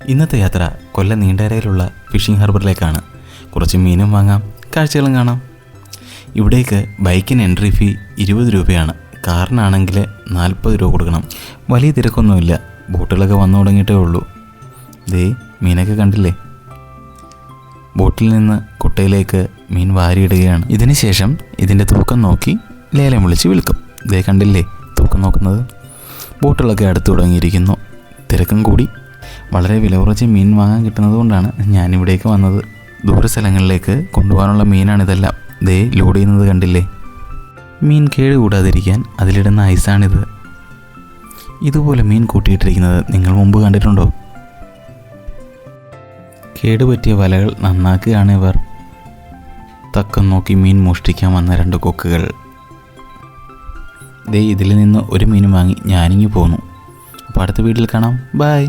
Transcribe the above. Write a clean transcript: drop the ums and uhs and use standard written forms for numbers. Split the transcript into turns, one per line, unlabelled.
ഇന്നത്തെ യാത്ര കൊല്ലം നീണ്ടകരയിലുള്ള ഫിഷിംഗ് ഹാർബറിലേക്കാണ്. കുറച്ച് മീനും വാങ്ങാം, കാഴ്ചകളും കാണാം. ഇവിടേക്ക് ബൈക്കിന് എൻട്രി ഫീ 20 രൂപയാണ്. കാറിനാണെങ്കിൽ 40 രൂപ കൊടുക്കണം. വലിയ തിരക്കൊന്നുമില്ല, ബോട്ടുകളൊക്കെ വന്നു തുടങ്ങിയിട്ടേ ഉള്ളൂ. ദേ മീനൊക്കെ കണ്ടില്ലേ? ബോട്ടിൽ നിന്ന് കുട്ടയിലേക്ക് മീൻ വാരിയിടുകയാണ്. ഇതിന് ശേഷം ഇതിൻ്റെ തൂക്കം നോക്കി ലേലം വിളിച്ച് വിൽക്കും. ദേ കണ്ടില്ലേ തൂക്കം നോക്കുന്നത്? ബോട്ടുകളൊക്കെ അടുത്ത് തുടങ്ങിയിരിക്കുന്നു. തിരക്കും കൂടി. വളരെ വില കുറച്ച് മീൻ വാങ്ങാൻ കിട്ടുന്നത് കൊണ്ടാണ് ഞാനിവിടേക്ക് വന്നത്. ദൂര സ്ഥലങ്ങളിലേക്ക് കൊണ്ടുപോകാനുള്ള മീനാണിതെല്ലാം. ദേ ലോഡ് ചെയ്യുന്നത് കണ്ടില്ലേ? മീൻ കേടുകൂടാതിരിക്കാൻ അതിലിടുന്ന ഐസാണിത്. ഇതുപോലെ മീൻ കൂട്ടിയിട്ടിരിക്കുന്നത് നിങ്ങൾ മുമ്പ് കണ്ടിട്ടുണ്ടോ? കേടുപറ്റിയ വലകൾ നന്നാക്കുകയാണ് ഇവർ. തക്കം നോക്കി മീൻ മോഷ്ടിക്കാൻ വന്ന 2 കൊക്കുകൾ. ദേ ഇതിൽ നിന്ന് ഒരു മീൻ വാങ്ങി ഞാനിങ്ങി പോന്നു. അപ്പോൾ അടുത്ത വീട്ടിൽ കാണാം. ബൈ.